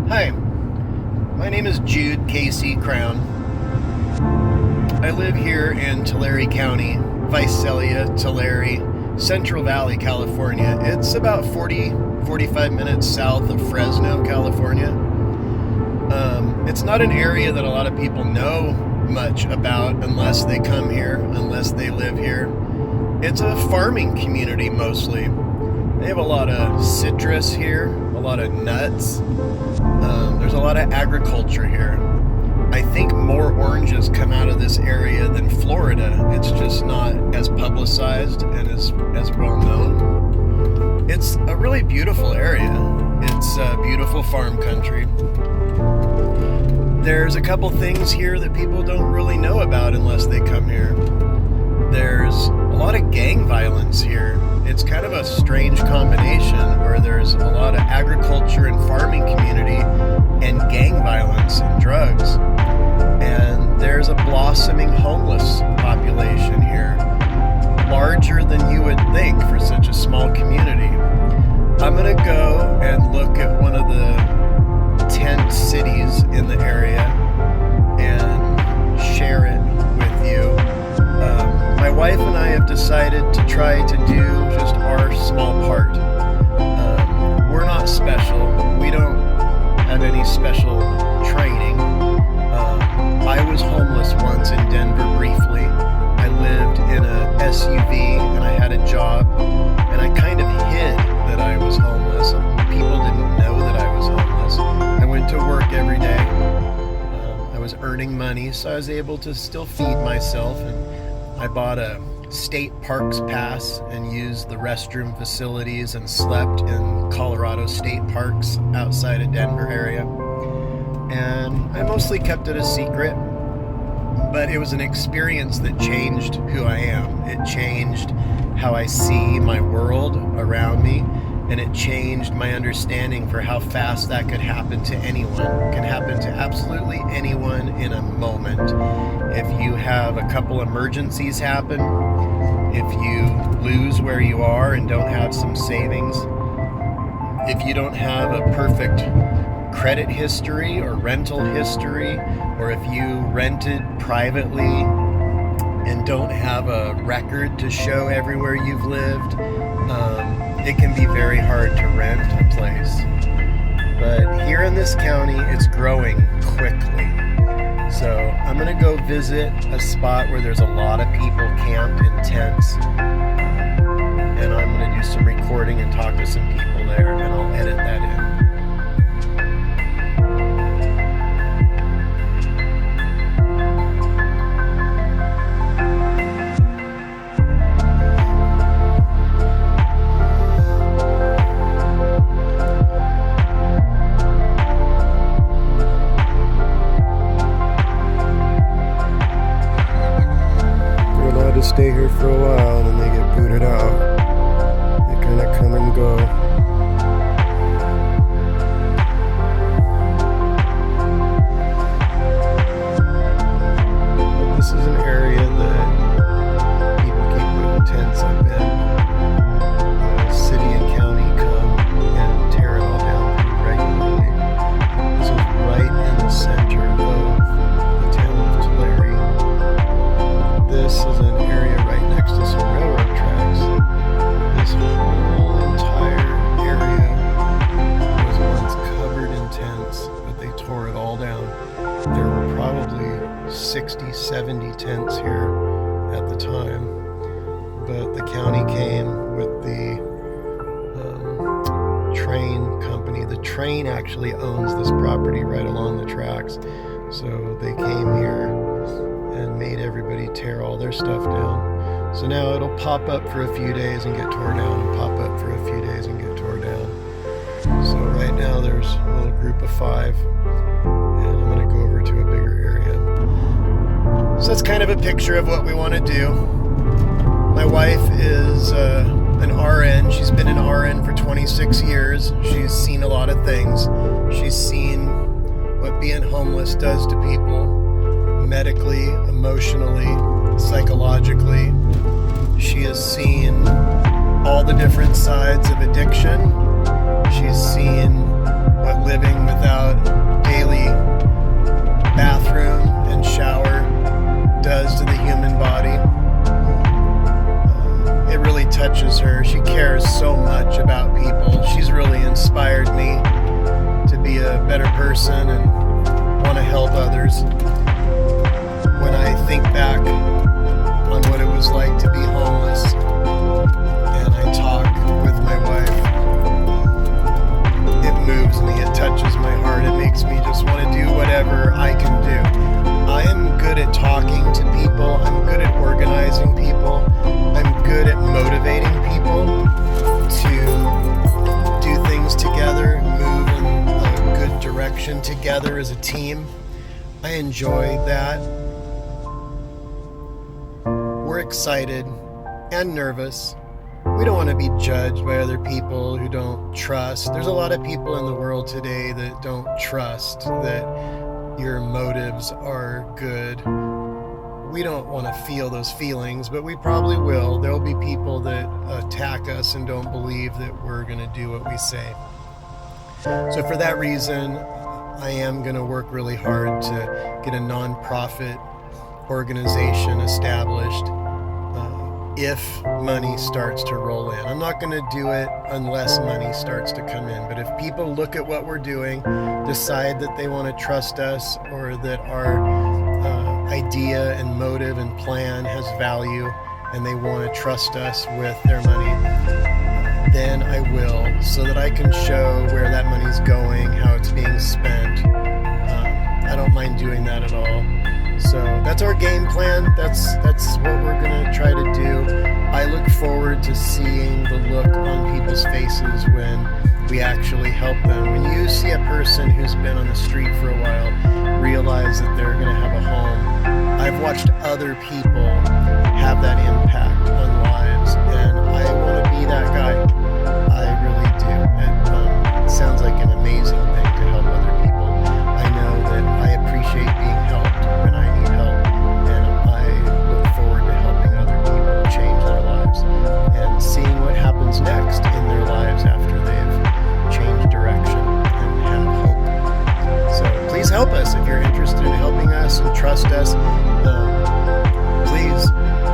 Hi, my name is Jude Casey Crown. I live here in Tulare County, Visalia, Tulare, Central Valley, California. It's about 45 minutes south of Fresno, California. It's not an area that a lot of people know much about unless they come here, unless they live here. It's a farming community mostly. They have a lot of citrus here, a lot of nuts. There's a lot of agriculture here. I think more oranges come out of this area than Florida. It's just not as publicized and as well known. It's a really beautiful area. It's a beautiful farm country. There's a couple things here that people don't really know about unless they come here. There's a lot of gang violence here. It's kind of a strange combination where there's a lot of agriculture and farming community and gang violence and drugs. And there's a blossoming homeless population here, larger than you would think for such a small community. I'm gonna go and look at one of the tent cities in the area and share it with you. My wife and I have decided to try to do just our small part. We're not special. We don't have any special training. I was homeless once in Denver briefly. I lived in a SUV and I had a job and I kind of hid that I was homeless. People didn't know that I was homeless. I went to work every day. I was earning money, so I was able to still feed myself, and I bought a state parks pass and used the restroom facilities and slept in Colorado state parks outside of Denver area. And I mostly kept it a secret, but it was an experience that changed who I am. It changed how I see my world around me, and it changed my understanding for how fast that could happen to anyone. It can happen to absolutely anyone in a moment. If you have a couple emergencies happen, if you lose where you are and don't have some savings, if you don't have a perfect credit history or rental history, or if you rented privately and don't have a record to show everywhere you've lived, it can be very hard to rent a place. But here in this county, it's growing quickly. So I'm gonna go visit a spot where there's a lot of people camped in tents. And I'm gonna do some recording and talk to some people there, and I'll edit that in. Stay here for a while and then they get booted out. They kind of come and go. This is an area that people keep putting tents up in. The city and county come and tear it all down pretty regularly. This is right in the center of the town of Tulare. This is an area right next to some railroad tracks. This whole entire area was once covered in tents, but they tore it all down. There were probably 60, 70 tents here at the time, but the county came with the train company. The train actually owns this property right along the tracks, so they came here and made everybody tear all their stuff down. So now it'll pop up for a few days and get tore down, and pop up for a few days and get tore down. So right now there's a little group of 5, and I'm gonna go over to a bigger area. So that's kind of a picture of what we want to do. My wife is an RN. She's been an RN for 26 years. She's seen a lot of things. She's seen what being homeless does to people, medically, emotionally, psychologically. She has seen all the different sides of addiction. She's seen what living without person and want to help others. When I think back on what it was like to be homeless, and I talk with my wife, it moves me, it touches my heart, it makes me just want to do whatever I can do. I am good at talking to people, I'm good at organizing people, I'm good at motivating people to do things together, move in a good direction together as a team. I enjoy that. We're excited and nervous. We don't want to be judged by other people who don't trust. There's a lot of people in the world today that don't trust that your motives are good. We don't want to feel those feelings, but we probably will. There'll be people that attack us and don't believe that we're going to do what we say. So for that reason, I am going to work really hard to get a nonprofit organization established if money starts to roll in. I'm not going to do it unless money starts to come in. But if people look at what we're doing, decide that they want to trust us, or that our idea and motive and plan has value, and they want to trust us with their money, then I will, so that I can show where that money's going, how it's being spent. I don't mind doing that at all. So that's our game plan. That's what we're going to try to do. I look forward to seeing the look on people's faces when we actually help them. When you see a person who's been on the street for a while realize that they're going to have a home. I've watched other people have that impact on lives, and I want to be that guy. I really do. It sounds like an amazing thing to help other people. I know that I appreciate being helped when I need help, and I look forward to helping other people change their lives and seeing what happens next in their lives after they've changed direction and have hope. So please help us if you're interested in helping us and trust us. Please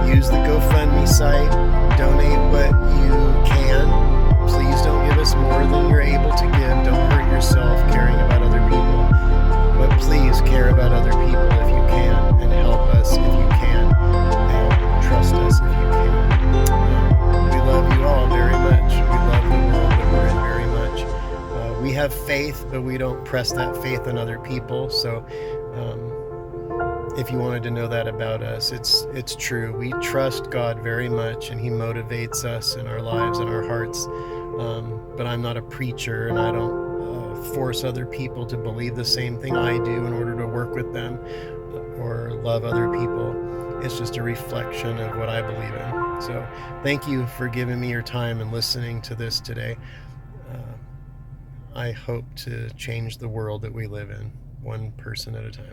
use the GoFundMe site, donate what you can. Please don't give us more than you're able to give. Don't hurt yourself caring about other people. But please care about other people if you can, and help us if you can, and trust us if you can. We love you all very much. We love the world that we're in very much. We have faith, but we don't press that faith on other people. So if you wanted to know that about us, it's true. We trust God very much, and He motivates us in our lives and our hearts. But I'm not a preacher, and I don't force other people to believe the same thing I do in order to work with them or love other people. It's just a reflection of what I believe in. So thank you for giving me your time and listening to this today. I hope to change the world that we live in, one person at a time.